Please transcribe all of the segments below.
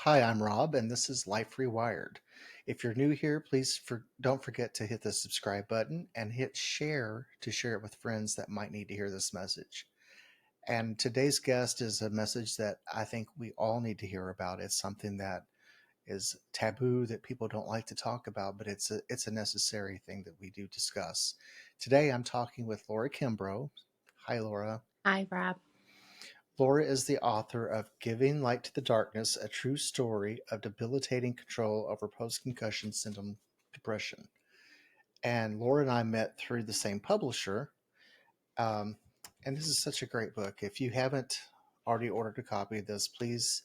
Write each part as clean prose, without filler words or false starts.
Hi, I'm Rob, and this is Life Rewired. If you're new here, don't forget to hit the subscribe button and hit share to share it with friends that might need to hear this message. And today's guest is a message that I think we all need to hear about. It's something that is taboo that people don't like to talk about, but it's a necessary thing that we do discuss. Today, I'm talking with Laura Kimbro. Hi, Laura. Hi, Rob. Laura is the author of Giving Light to the Darkness, a true story of debilitating control over post-concussion syndrome depression. And Laura and I met through the same publisher. Um, and this is such a great book. If you haven't already ordered a copy of this, please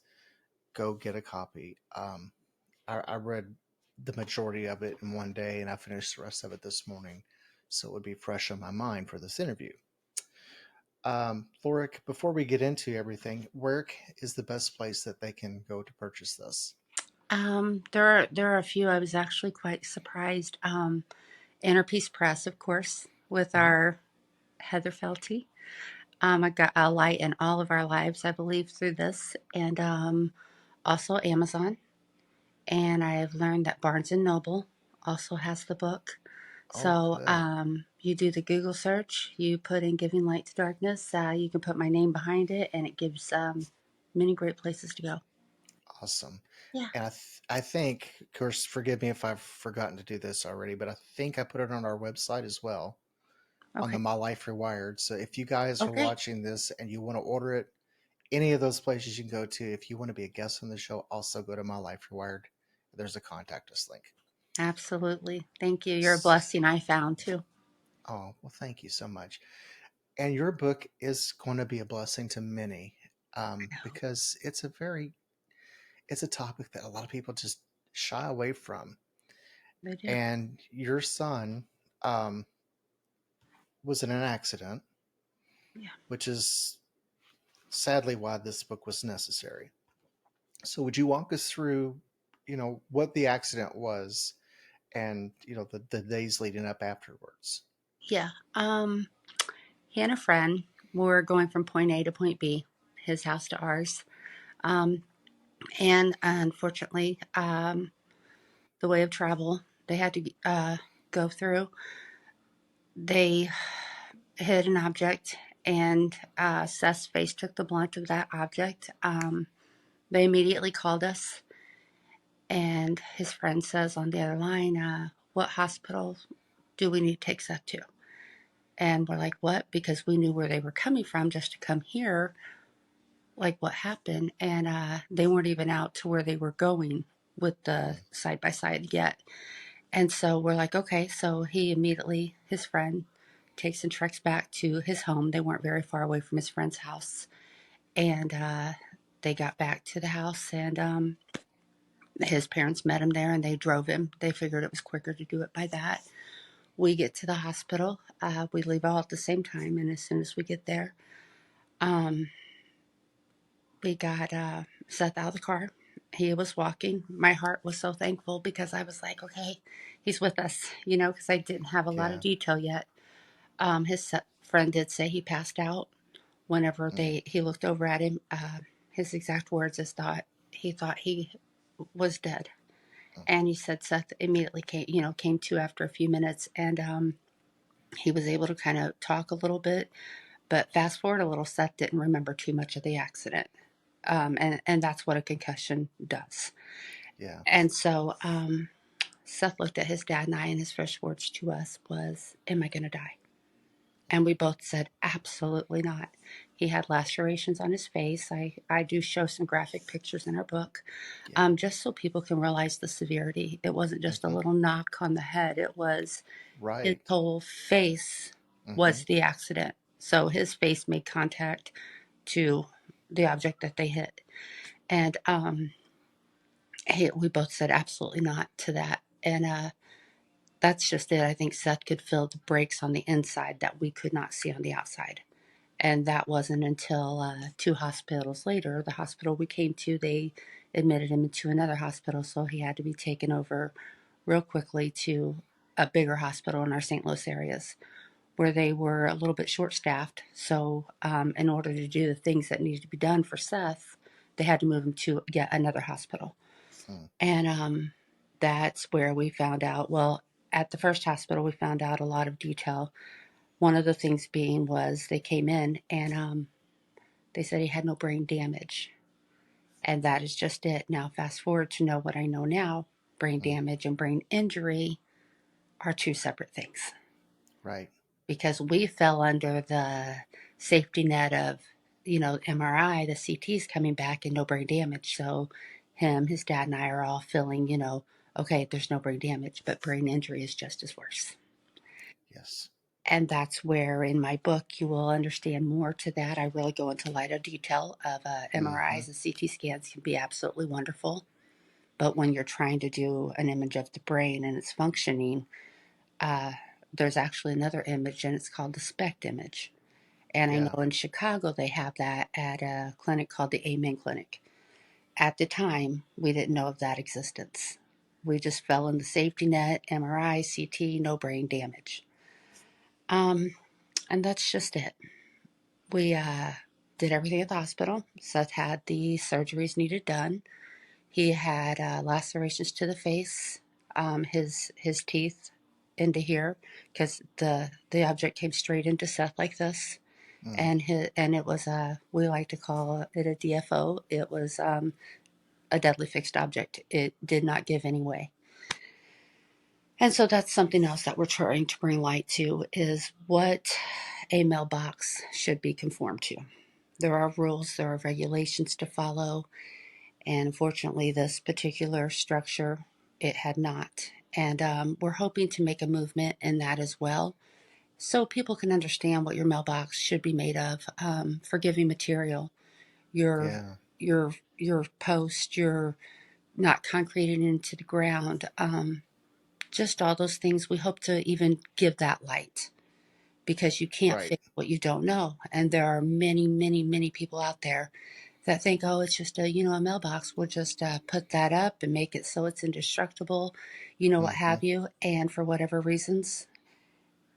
go get a copy. I read the majority of it in one day and I finished the rest of it this morning. So it would be fresh on my mind for this interview. Laura, before we get into everything, where is the best place that they can go to purchase this? There are a few. I was actually quite surprised. Inner Press, of course, with Mhm. our Heather Felty. I got a light in all of our lives, I believe, through this, and also Amazon. And I have learned that Barnes and Noble also has the book. Oh, So good. you do the Google search, you put in "Giving Light to Darkness." You can put my name behind it, and it gives many great places to go. Awesome. Yeah. And I think, of course, forgive me if I've forgotten to do this already, but I think I put it on our website as well on the Okay. My Life Rewired. So if you guys are Okay. watching this and you want to order it, any of those places you can go to. If you want to be a guest on the show, also go to My Life Rewired. There's a contact us link. Absolutely. Thank you. You're a blessing, I found too. Oh, well, thank you so much. And your book is going to be a blessing to many because it's a topic that a lot of people just shy away from. They do. And your son um, was in an accident, Yeah. which is sadly why this book was necessary. So, would you walk us through, what the accident was and, the days leading up afterwards? Yeah. He and a friend were going from point A to point B, his house to ours. Um, and unfortunately, the way of travel they had to go through, they hit an object, and Seth's face took the blunt of that object. They immediately called us, and his friend says on the other line, "What hospital do we need to take Seth to?" And we're like, "What?" Because we knew where they were coming from just to come here, like what happened. And they weren't even out to where they were going with the Mm, side by side yet. And so we're like, okay. So he immediately, his friend, takes and treks back to his home. They weren't very far away from his friend's house. And they got back to the house, and his parents met him there and they drove him. They figured it was quicker to do it by that. We get to the hospital. We leave all at the same time. And as soon as we get there, um, we got Seth out of the car. He was walking. My heart was so thankful because I was like, okay, he's with us, because I didn't have a lot of yeah. detail yet. His friend did say he passed out whenever Mm, he looked over at him. His exact words is he thought he was dead. mm. And he said Seth immediately came to after a few minutes, and he was able to kind of talk a little bit. But fast forward a little, Seth didn't remember too much of the accident, and that's what a concussion does. Yeah. And so Seth looked at his dad and I, and his first words to us was, "Am I going to die?" And we both said, "Absolutely not." He had lacerations on his face. I do show some graphic pictures in our book, Yeah. just so people can realize the severity. It wasn't just a Hmm. little knock on the head, it was his Right. whole face Hmm. was the accident. So his face made contact to the object that they hit. And we both said absolutely not to that. And that's just it. I think Seth could feel the brakes on the inside that we could not see on the outside. And that wasn't until two hospitals later, the hospital we came to, they admitted him into another hospital. So he had to be taken over real quickly to a bigger hospital in our St. Louis areas where they were a little bit short staffed. So, in order to do the things that needed to be done for Seth, they had to move him to yet another hospital. Hmm. And that's where we found out. Well, at the first hospital, we found out a lot of detail. One of the things being was they came in and they said he had no brain damage. And that is just it. Now, fast forward to know what I know now, brain Hmm. damage and brain injury are two separate things, Right. because we fell under the safety net of, MRI, the CT's coming back and no brain damage. So him, his dad, and I are all feeling, okay, there's no brain damage, but brain injury is just as worse. Yes. And that's where in my book you will understand more to that. I really go into light of detail of Hmm. MRIs and CT scans can be absolutely wonderful. But when you're trying to do an image of the brain and its functioning, uh, there's actually another image and it's called the SPECT image. And I Yeah. know in Chicago they have that at a clinic called the Amen Clinic. At the time, we didn't know of that existence. We just fell in the safety net, MRI, CT, no brain damage. Um, and that's just it. We did everything at the hospital. Seth had the surgeries needed done. He had lacerations to the face, his teeth into here, because the object came straight into Seth like this, Mm. and it was a, we like to call it a DFO. It was a deadly fixed object. It did not give any way. And so that's something else that we're trying to bring light to, is what a mailbox should be conformed to. There are rules, there are regulations to follow, and unfortunately, this particular structure, it had not. And we're hoping to make a movement in that as well, so people can understand what your mailbox should be made of. Forgiving material, your Yeah. your post, your not concreted into the ground. Just all those things. We hope to even give that light, because you can't Right. fix what you don't know. And there are many, many, many people out there that think, oh, it's just a mailbox. We'll just put that up and make it so it's indestructible, what Hmm. have you. And for whatever reasons,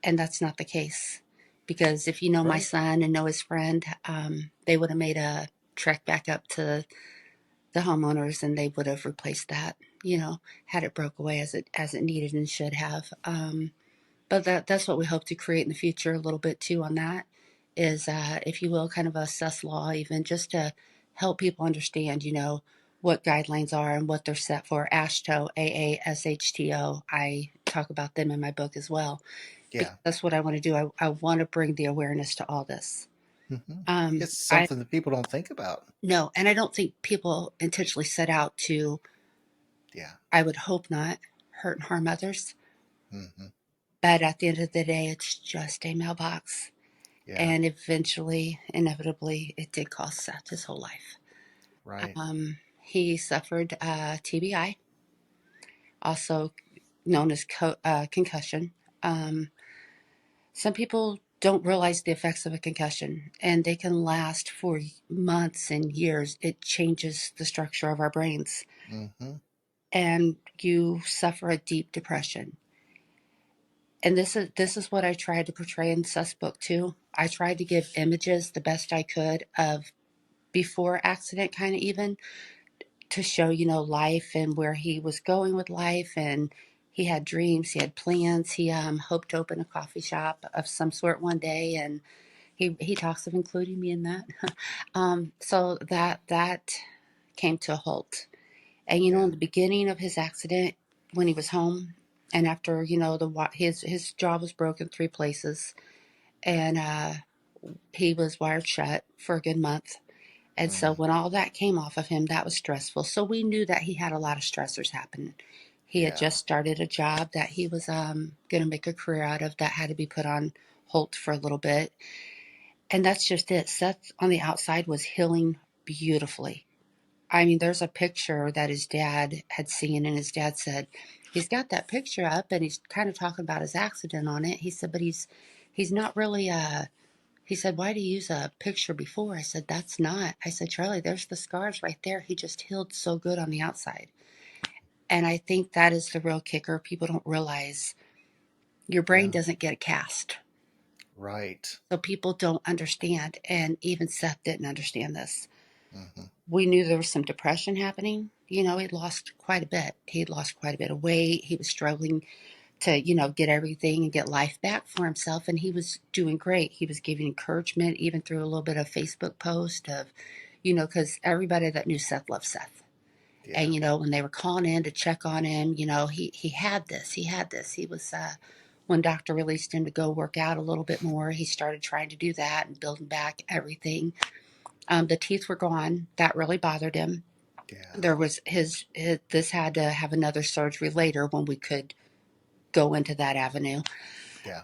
and that's not the case. Because if you know my Right. son and know his friend, they would have made a trek back up to the homeowners and they would have replaced that, had it broke away as it needed and should have. But that's what we hope to create in the future a little bit too on that, is, if you will, kind of a sus law, even just to help people understand, what guidelines are and what they're set for. AASHTO, AASHTO, I talk about them in my book as well, because Yeah. that's what I want to do. I want to bring the awareness to all this. Hmm. It's I something that people don't think about. No, and I don't think people intentionally set out to, Yeah. I would hope not, hurt and harm others. Hmm. But at the end of the day, it's just a mailbox. Yeah. And eventually, inevitably, it did cost Seth his whole life. Right. He suffered TBI, also known as concussion. Um, some people don't realize the effects of a concussion, and they can last for months and years. It changes the structure of our brains, Hmm. and you suffer a deep depression. And this is what I tried to portray in Seth's book too. I tried to give images the best I could of before accident, kind of, even to show, life and where he was going with life. And he had dreams, he had plans. He hoped to open a coffee shop of some sort one day, and he talks of including me in that. So that came to a halt. And Yeah. in the beginning of his accident, when he was home, and after, his jaw was broken 3 places, and he was wired shut for a good month. And so Mm. when all that came off of him, that was stressful. So we knew that he had a lot of stressors happening. He had Yeah. just started a job that he was going to make a career out of, that had to be put on hold for a little bit. And that's just it. Seth on the outside was healing beautifully. I mean, there's a picture that his dad had seen, and his dad said, he's got that picture up and he's kind of talking about his accident on it. He said, but he's not really he said, why do you use a picture before? I said, that's not. I said, Charlie, there's the scars right there. He just healed so good on the outside. And I think that is the real kicker. People don't realize your brain Yeah. doesn't get a cast. Right. So people don't understand. And even Seth didn't understand this. Hmm. we knew there was some depression happening. He'd lost quite a bit. He'd lost quite a bit of weight. He was struggling to, get everything and get life back for himself. And he was doing great. He was giving encouragement, even through a little bit of Facebook post of, because everybody that knew Seth loved Seth. Yeah. And, when they were calling in to check on him, he had this. He had this. He was, when doctor released him to go work out a little bit more, he started trying to do that and building back everything. The teeth were gone. That really bothered him. Yeah. There was this had to have another surgery later when we could go into that avenue. Yeah.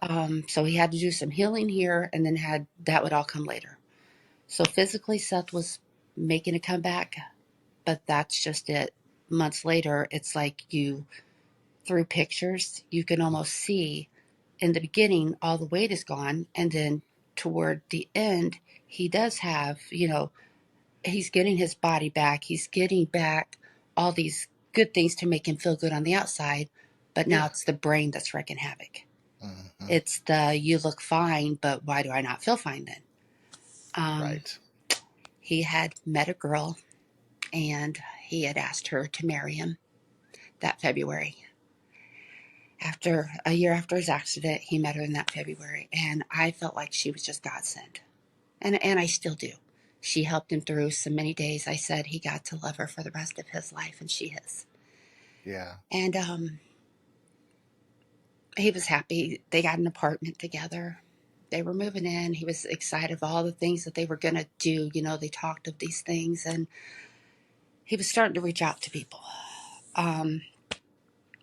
So he had to do some healing here, and then had that would all come later. So physically, Seth was making a comeback, but that's just it. Months later, it's like through pictures, you can almost see in the beginning all the weight is gone, and then toward the end, he does have, he's getting his body back. He's getting back all these good things to make him feel good on the outside, but now Yeah. it's the brain that's wreaking havoc. Hmm. It's you look fine, but why do I not feel fine then? Um, Right. he had met a girl, and he had asked her to marry him that February. After a year after his accident, he met her in that February, and I felt like she was just God sent, and I still do. She helped him through so many days. I said he got to love her for the rest of his life, and she is. Yeah. And he was happy. They got an apartment together. They were moving in. He was excited of all the things that they were going to do. They talked of these things, and he was starting to reach out to people. Um,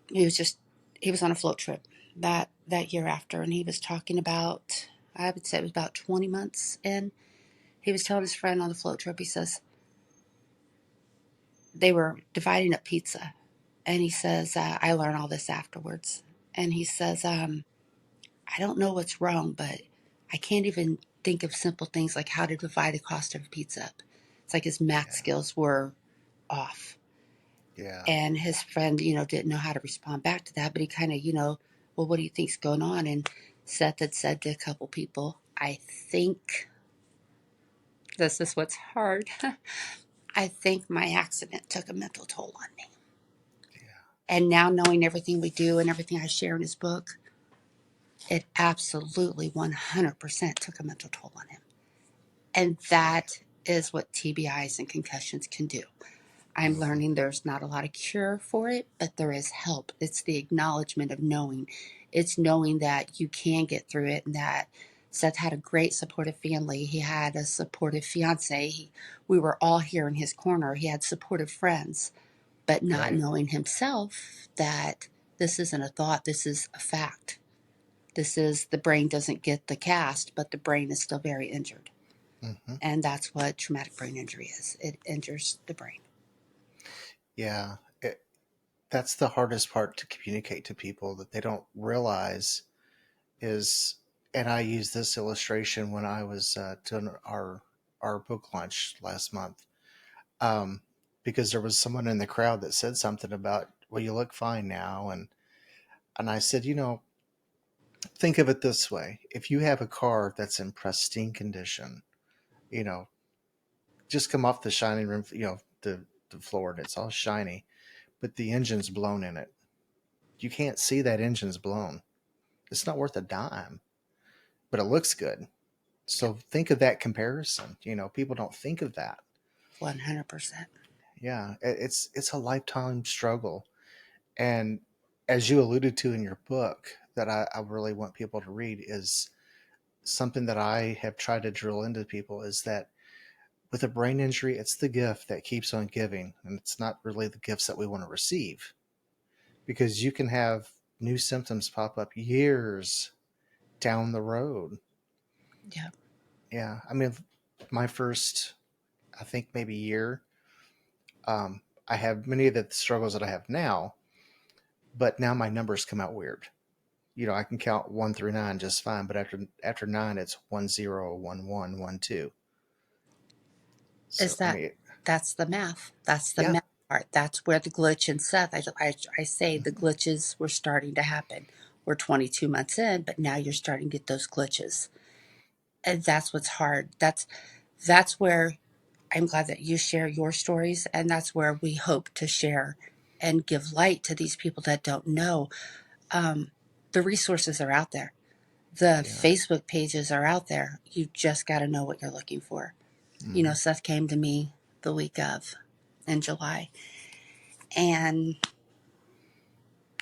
he was just he was on a float trip that year after, and he was talking about. I would say it was about 20 months in. He was telling his friend on the float trip. He says they were dividing up pizza, and he says, "I learned all this afterwards." And he says, "I don't know what's wrong, but I can't even think of simple things like how to divide the cost of a pizza up." It's like his math Yeah. skills were off. Yeah. And his friend, didn't know how to respond back to that, but he kind of, well, what do you think's going on? And Seth had said to a couple people, I think this is what's hard. I think my accident took a mental toll on me. Yeah. And now knowing everything we do and everything I share in his book, it absolutely 100% took a mental toll on him. And Yeah. that is what TBIs and concussions can do. I'm Hmm. learning there's not a lot of cure for it, but there is help. It's the acknowledgement of knowing. It's knowing that you can get through it, and that Seth had a great supportive family. He had a supportive fiance. We were all here in his corner. He had supportive friends, but not Right. knowing himself that this isn't a thought, this is a fact. This is the brain doesn't get the cast, but the brain is still very injured. Hmm. And that's what traumatic brain injury is. It injures the brain. Yeah. That's the hardest part to communicate to people that they don't realize is, and I used this illustration when I was doing our book launch last month, um, because there was someone in the crowd that said something about, well, you look fine now, and I said, think of it this way: if you have a car that's in pristine condition, you know, just come off the shining room, the floor, and it's all shiny, but the engine's blown in it. You can't see that engine's blown. It's not worth a dime, but it looks good. Yep, So think of that comparison. People don't think of that. 100%. Yeah, it's a lifetime struggle. And as you alluded to in your book, that I really want people to read is something that I have tried to drill into people is that with a brain injury, it's the gift that keeps on giving, and it's not really the gifts that we want to receive because you can have new symptoms pop up years down the road. Yep. Yeah, I mean, my first, I think maybe year, I have many of the struggles that I have now, but now my numbers come out weird. I can count 1 through 9 just fine, but after 9, it's 1 0 1 1 1 2. Is So I that mean, that's the math? That's the yeah, math part. That's where the glitch in Seth. I say the glitches were starting to happen. We're 22 months in, but now you're starting to get those glitches, and that's what's hard. That's where I'm glad that you share your stories, and that's where we hope to share and give light to these people that don't know. Um, the resources are out there. The Yeah. Facebook pages are out there. You just got to know what you're looking for. Hmm. Seth came to me the week of in July, and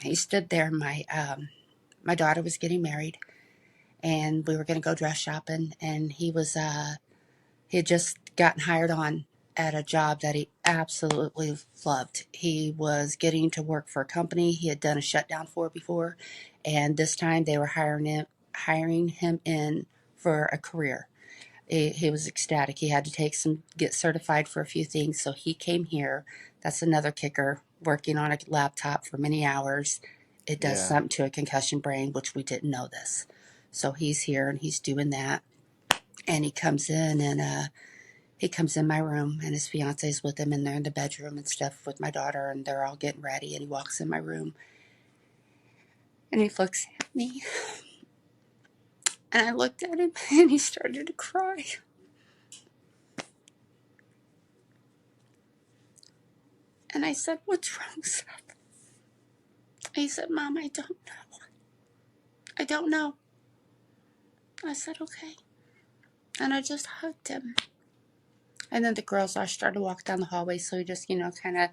he stood there. My daughter was getting married, and we were going to go dress shopping, and he had just gotten hired on at a job that he absolutely loved. He was getting to work for a company he had done a shutdown for before, and this time they were hiring him in for a career. He was ecstatic. He had to get certified for a few things, so he came here. That's another kicker, working on a laptop for many hours. It does Yeah. something to a concussion brain, which we didn't know this. So he's here and he's doing that. And he comes in my room, and his fiance's with him, and they're in the bedroom and stuff with my daughter, and they're all getting ready. And he walks in my room, and he looks at me, and I looked at him, and he started to cry. And I said, "What's wrong, Seth?" He said, "Mom, I don't know. I don't know." I said, "Okay." And I just hugged him. And then the girls all started to walk down the hallway, so he just, kind of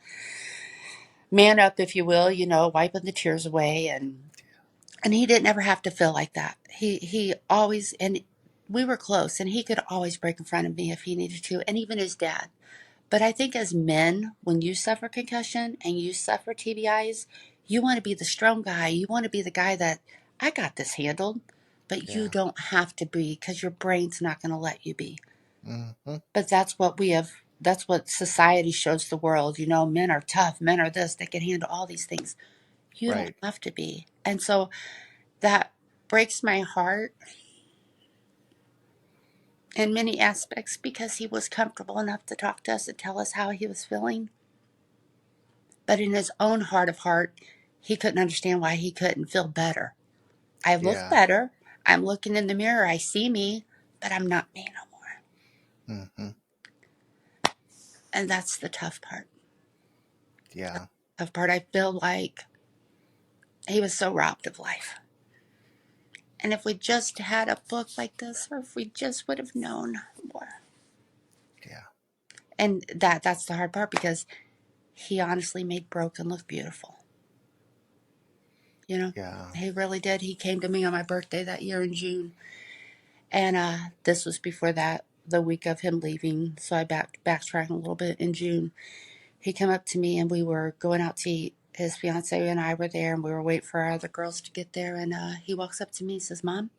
man up, if you will, wiping the tears away, and he didn't ever have to feel like that. He always, and we were close, and he could always break in front of me if he needed to, and even his dad. But I think as men, when you suffer concussion and you suffer TBIs, you want to be the strong guy. You want to be the guy that, I got this handled, but you Yeah. don't have to be, because your brain's not going to let you be. Hmm. But that's what society shows the world. Men are tough, men are this, they can handle all these things. You don't Right. have to be. And so that breaks my heart in many aspects, because he was comfortable enough to talk to us and tell us how he was feeling. But in his own heart of heart, he couldn't understand why he couldn't feel better. I look Yeah. better. I'm looking in the mirror. I see me, but I'm not me no more. Hmm. And that's the tough part. Yeah. Tough part. I feel like he was so robbed of life. And if we just had a book like this, or if we just would have known more. Yeah. And that's the hard part, because he honestly made broken look beautiful. Yeah. He really did. He came to me on my birthday that year in June. And this was before that, the week of him leaving. So I backtracked a little bit in June. He came up to me, and we were going out to eat. His fiance and I were there, and we were waiting for our other girls to get there. And he walks up to me and says, "Mom,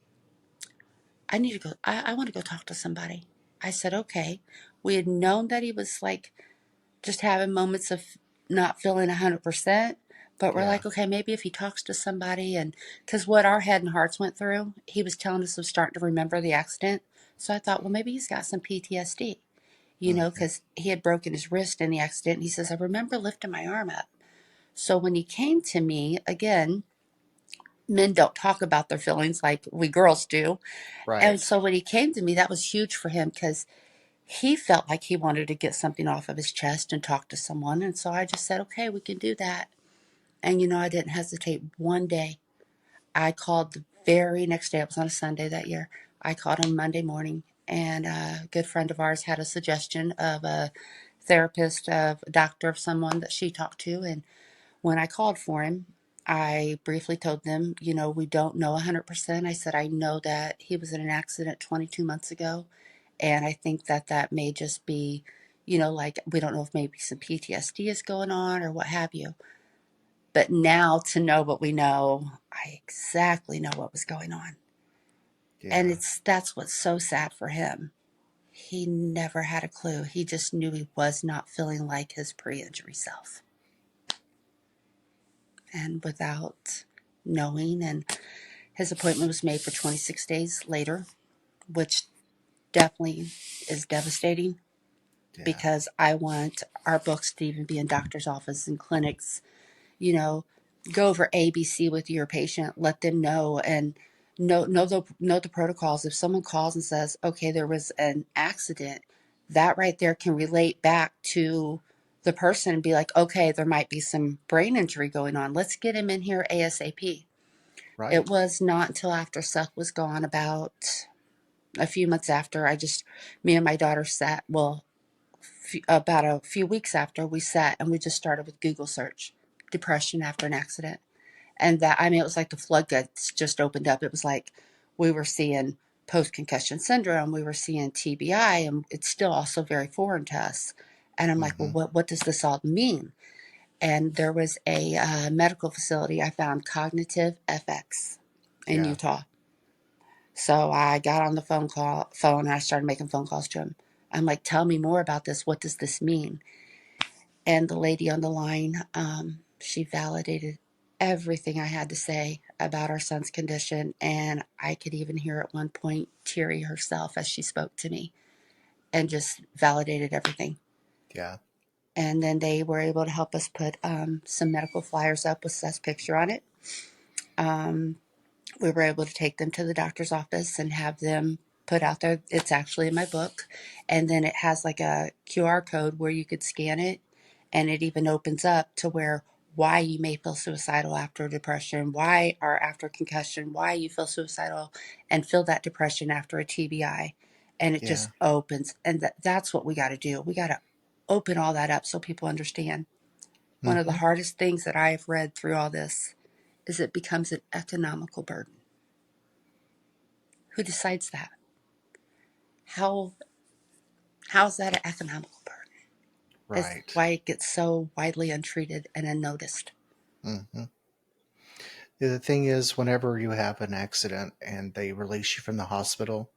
I need to go. I want to go talk to somebody." I said, "Okay." We had known that he was like just having moments of not feeling 100%. But we're Yeah. like, okay, maybe if he talks to somebody, and because what our head and hearts went through, he was telling us of starting to remember the accident. So I thought, well, maybe he's got some PTSD, Hmm. because he had broken his wrist in the accident. And he says, "I remember lifting my arm up." So when he came to me, again, men don't talk about their feelings like we girls do. And Right. so when he came to me, that was huge for him, because he felt like he wanted to get something off of his chest and talk to someone. And so I just said, okay, we can do that. And I didn't hesitate one day. I called the very next day. It was on a Sunday that year. I called him Monday morning, and a good friend of ours had a suggestion of a therapist, of a doctor, of someone that she talked to. And when I called for him, I briefly told them, we don't know 100%. I said, I know that he was in an accident 22 months ago. And I think that may just be, like, we don't know if maybe some PTSD is going on or what have you. But now, to know what we know, I exactly know what was going on. And Yeah. that's what's so sad for him. He never had a clue. He just knew he was not feeling like his pre-injury self. And without knowing, and his appointment was made for 26 days later, which definitely is devastating, Yeah. because I want our books to even be in doctor's offices and clinics. you know, Go over ABC with your patient, let them know, and know the protocols. If someone calls and says, "Okay, there was an accident," that right there can relate back to the person and be like, okay, there might be some brain injury going on. Let's get him in here ASAP. It Right. was not until after Seth was gone, about a few months after, me and my daughter sat, well, about a few weeks after, we sat and we just started with Google search, depression after an accident. And that, I mean, it was like the floodgates just opened up. It was like we were seeing post-concussion syndrome, we were seeing TBI, and it's still also very foreign to us. And I'm like, well, Mm-hmm. what does this all mean? And there was a medical facility I found, Cognitive FX, in Yeah. Utah. So I got on the phone and I started making phone calls to him. I'm like, tell me more about this. What does this mean? And the lady on the line, she validated everything I had to say about our son's condition. And I could even hear at one point Terry herself as she spoke to me and just validated everything. Yeah. And then they were able to help us put some medical flyers up with Seth's picture on it. Um, we were able to take them to the doctor's office and have them put out there. It's actually in my book. And then it has like a QR code where you could scan it. And it even opens up to where why you may feel suicidal after depression, why or after concussion, why you feel suicidal and feel that depression after a TBI. And it Yeah. just opens. And that's what we got to do. We got to open all that up so people understand. One of the Mm-hmm. hardest things that I have read through all this is it becomes an economical burden. Who decides that? How how's that an economical burden? Is Right. why it gets so widely untreated and unnoticed. Mm-hmm. The thing is, whenever you have an accident and they release you from the hospital,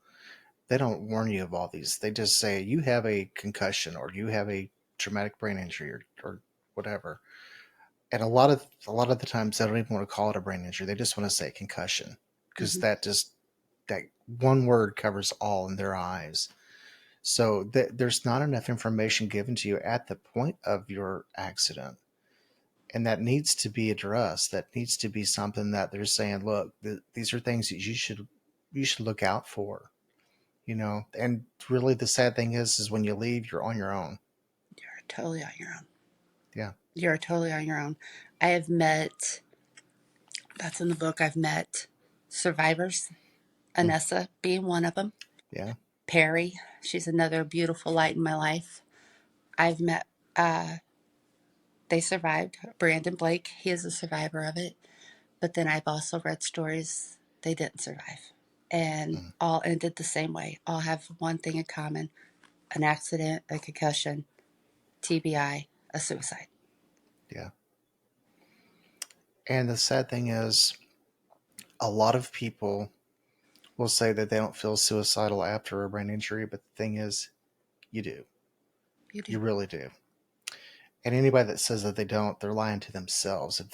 they don't warn you of all these. They just say you have a concussion or you have a traumatic brain injury or whatever. And a lot of the times they don't even want to call it a brain injury. They just want to say concussion because Hmm. that one word covers all in their eyes. So there's not enough information given to you at the point of your accident, and that needs to be addressed. That needs to be something that they're saying, look, these are things that you should look out for. And really the sad thing is when you leave, you're on your own. You're totally on your own. Yeah. You're totally on your own. I have met, that's in the book, I've met survivors, Mm. Anessa being one of them. Yeah. Perry, she's another beautiful light in my life. I've met, uh, they survived. Brandon Blake, he is a survivor of it. But then I've also read stories they didn't survive. And Mm. all ended the same way. All have one thing in common: an accident, a concussion, TBI, a suicide. Yeah. And the sad thing is a lot of people will say that they don't feel suicidal after a brain injury, but the thing is, you do. You do. You really do. And anybody that says that they don't, they're lying to themselves if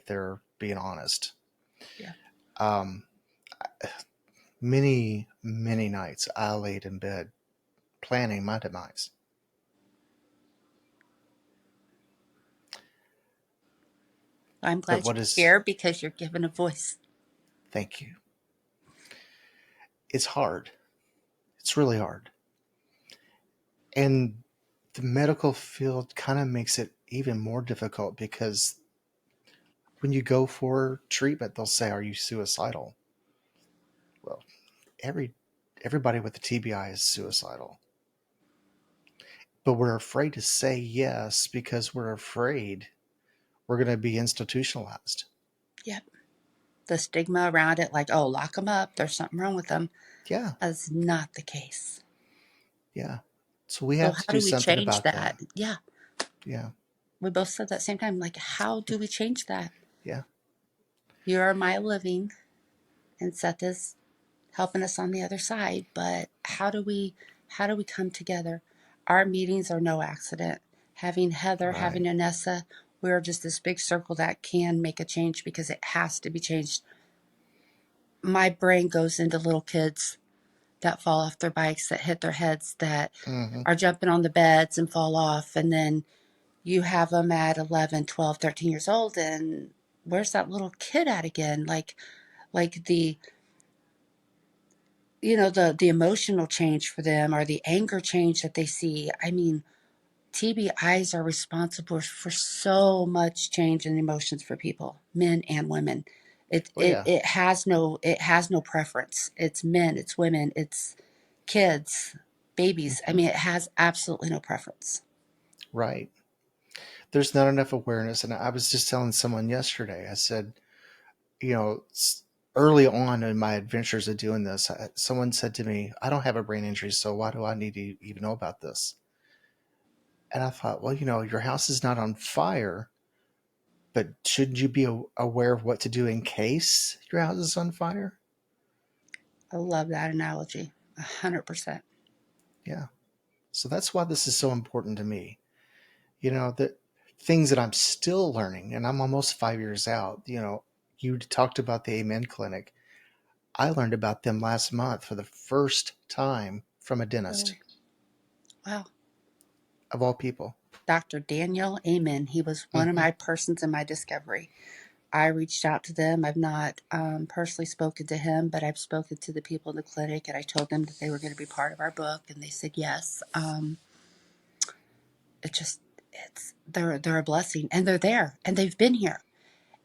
they're being honest. Yeah. Um, many many nights I laid in bed planning my demise. I'm But glad what you're is here because you're given a voice. thank you. It's hard. It's really hard. And the medical field kind of makes it even more difficult because when you go for treatment, they'll say, "Are you suicidal?" Well, everybody with a TBI is suicidal. But we're afraid to say yes because we're afraid we're going to be institutionalized. Yep. The stigma around it, like, oh, lock them up, there's something wrong with them, Yeah, is not the case. yeah. So we So, have to how do do we something change about that. that? Yeah. Yeah, We both said that same time. Like, how do we change that? yeah. You are my living, and Seth is helping us on the other side. But how do we come together? Our meetings are no accident. Having Heather, having Right. Anessa, we're just this big circle that can make a change because it has to be changed. My brain goes into little kids that fall off their bikes, that hit their heads, that Hmm. are jumping on the beds and fall off. And then you have them at 11, 12, 13 years old. And where's that little kid at again? Like the the emotional change for them, or the anger change that they see. I mean, TBIs are responsible for so much change in emotions for people, men and women. It Oh it yeah. it has no preference. It's men, it's women, it's kids, babies. I Hmm. mean, it has absolutely no preference. Right. There's not enough awareness, and I was just telling someone yesterday. I said, you know, early on in my adventures of doing this, someone said to me, "I don't have a brain injury, so why do I need to even know about this?" And I thought, well, your house is not on fire, but shouldn't you be aware of what to do in case your house is on fire? I love that analogy. 100%. Yeah. So that's why this is so important to me. The things that I'm still learning, and I'm almost 5 years out. You talked about the Amen Clinic. I learned about them last month for the first time from a dentist, Really? Wow. of all people. Dr. Daniel Amen. He was one of Hmm. my persons in my discovery. I reached out to them. I've not personally spoken to him, but I've spoken to the people in the clinic, and I told them that they were going to be part of our book, and they said yes. It just they're a blessing, and they're there, and they've been here,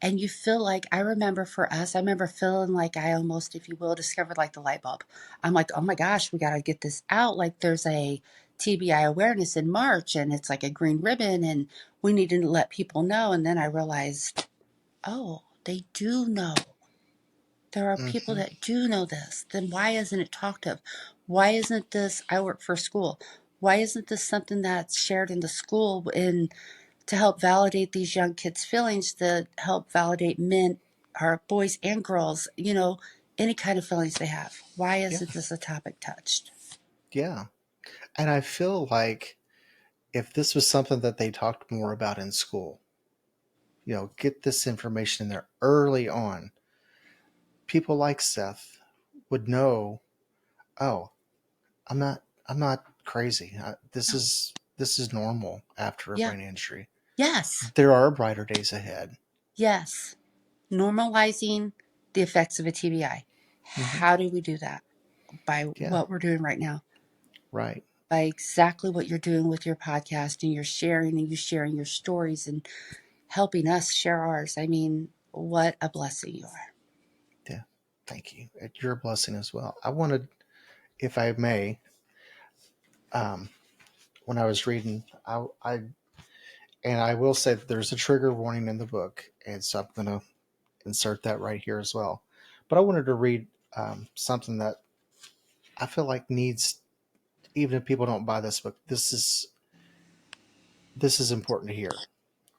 and you feel like, I remember for us, I remember feeling like I almost, if you will, discovered like the light bulb. I'm like, oh my gosh, we got to get this out. Like, there's a TBI awareness in March, and it's like a green ribbon, and we need to let people know. And then I realized, oh, they do know. There are people Hmm. that do know this. Then why isn't it talked of? Why isn't this? I work for a school. Why isn't this something that's shared in the school, to help validate these young kids' feelings, to help validate men, or boys and girls, any kind of feelings they have? Why Yeah. isn't this a topic touched? Yeah. And I feel like if this was something that they talked more about in school, get this information in there early on, people like Seth would know, oh, I'm not crazy. This No. is normal after a Yeah. brain injury. Yes. There are brighter days ahead. Yes. Normalizing the effects of a TBI. Hmm. How do we do that? By Yeah. what we're doing right now. Right. By exactly what you're doing with your podcast, and you're sharing your stories and helping us share ours. I mean, what a blessing you are. Yeah. Thank you. You're a blessing as well. I wanted, if I may, um, when I was reading, I will say that there's a trigger warning in the book, and so I'm going to insert that right here as well. But I wanted to read something that I feel like needs, even if people don't buy this book, this is important to hear.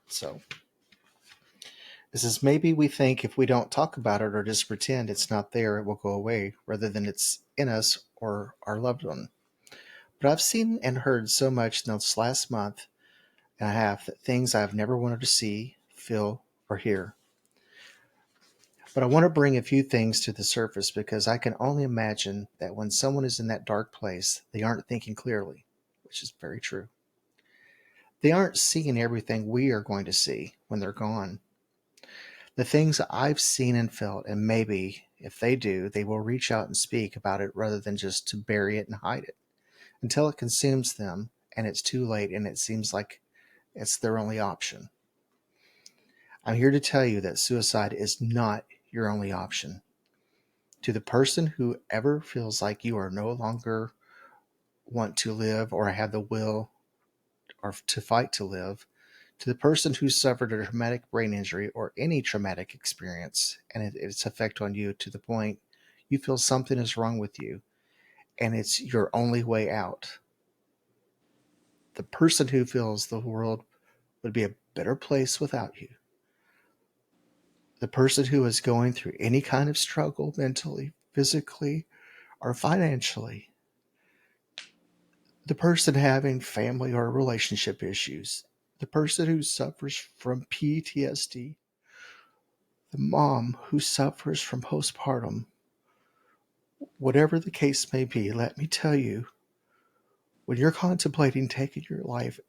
So this is, maybe we think if we don't talk about it or just pretend it's not there, it will go away, rather than it's in us or our loved one. But I've seen and heard so much in this last month and a half, that things I've never wanted to see, feel, or hear. But I want to bring a few things to the surface, because I can only imagine that when someone is in that dark place, they aren't thinking clearly, which is very true. They aren't seeing everything we are going to see when they're gone. The things I've seen and felt, and maybe if they do, they will reach out and speak about it, rather than just to bury it and hide it until it consumes them and it's too late and it seems like it's their only option. I'm here to tell you that suicide is not your only option. To the person who ever feels like you are no longer want to live or have the will or to fight to live, to the person who suffered a traumatic brain injury or any traumatic experience and its effect on you, to the point you feel something is wrong with you and it's your only way out. The person who feels the world would be a better place without you. The person who is going through any kind of struggle, mentally, physically, or financially. The person having family or relationship issues. The person who suffers from PTSD. The mom who suffers from postpartum. Whatever the case may be, let me tell you, when you're contemplating taking your life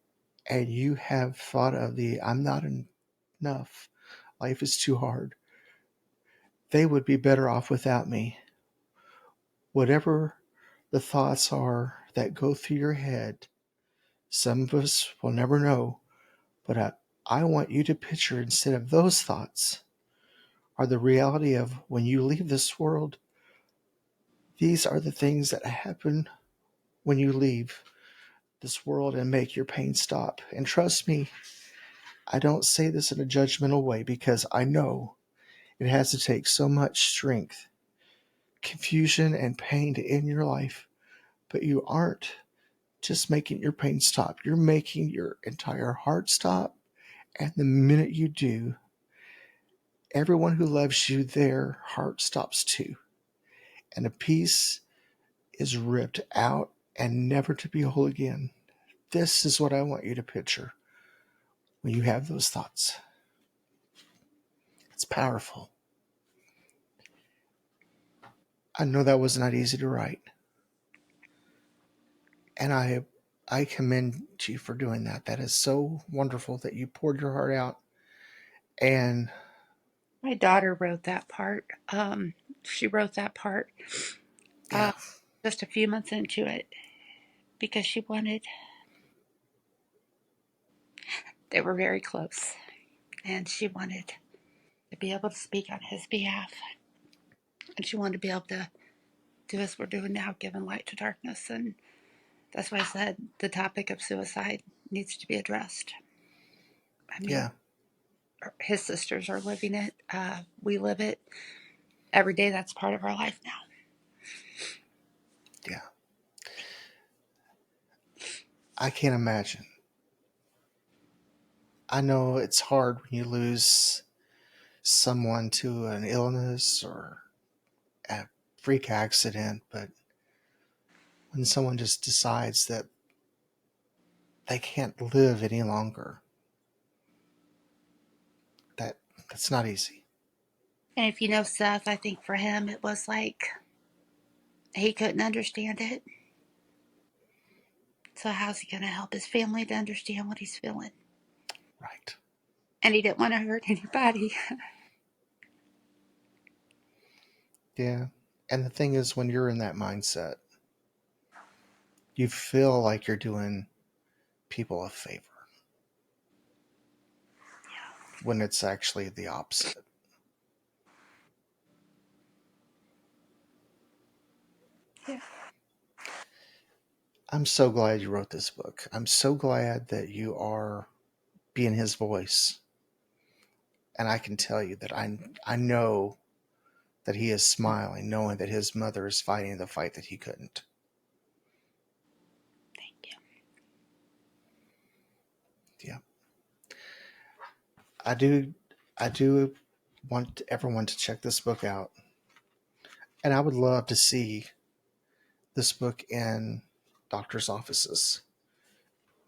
and you have thought of the I'm not enough, life is too hard, they would be better off without me. whatever the thoughts are that go through your head, some of us will never know, but I want you to picture, instead of those thoughts, are the reality of when you leave this world. These are the things that happen when you leave this world and make your pain stop. And trust me, I don't say this in a judgmental way, because I know it has to take so much strength, confusion, and pain to end your life. But you aren't just making your pain stop, you're making your entire heart stop. And the minute you do, everyone who loves you, their heart stops too. And a piece is ripped out and never to be whole again. This is what I want you to picture when you have those thoughts. It's powerful. I know that was not easy to write. And I commend you for doing that. That is so wonderful that you poured your heart out. And My daughter wrote that part. She wrote that part yeah, just a few months into it because she wanted, they were very close, and she wanted to be able to speak on his behalf. And she wanted to be able to do as we're doing now, giving light to darkness. And that's why I said the topic of suicide needs to be addressed. I mean, yeah, his sisters are living it. We live it every day. That's part of our life now. yeah. I can't imagine. I know it's hard when you lose someone to an illness or a freak accident, but when someone just decides that they can't live any longer, that that's not easy. And if you know Seth, I think for him it was like he couldn't understand it. So how's he going to help his family to understand what he's feeling? Right. And he didn't want to hurt anybody. Yeah. And the thing is, when you're in that mindset, you feel like you're doing people a favor when it's actually the opposite. Yeah. I'm so glad you wrote this book. I'm so glad that you are being his voice. And I can tell you that I know that he is smiling, knowing that his mother is fighting the fight that he couldn't. Thank you. Yeah. I do want everyone to check this book out. And I would love to see this book in doctors' offices,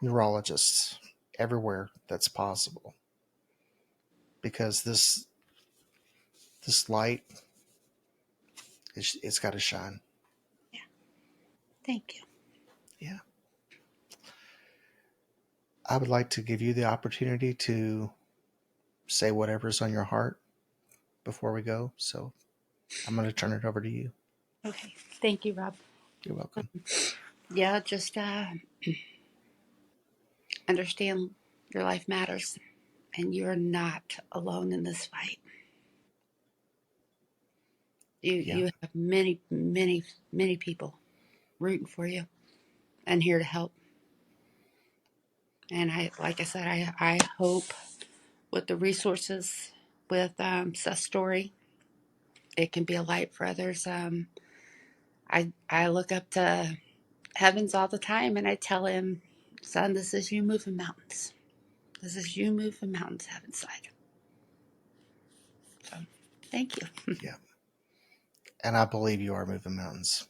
neurologists, everywhere that's possible. Because this light, it's got to shine. Yeah. Thank you. Yeah. I would like to give you the opportunity to say whatever's on your heart before we go. So I'm going to turn it over to you. Okay. Thank you, Rob. You're welcome. Yeah, just understand your life matters and you're not alone in this fight. Yeah. You have many, many, many people rooting for you and here to help. And like I said, I hope with the resources with Seth's story, it can be a light for others. I look up to heavens all the time and I tell him, son, this is you moving mountains. This is you moving mountains, heaven's side. So thank you. Yeah. And I believe you are moving mountains.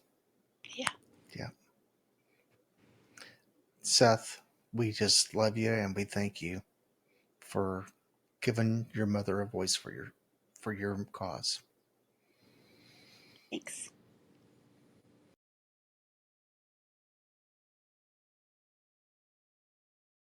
Yeah. Yeah. Seth, we just love you and we thank you for giving your mother a voice for your cause. Thanks.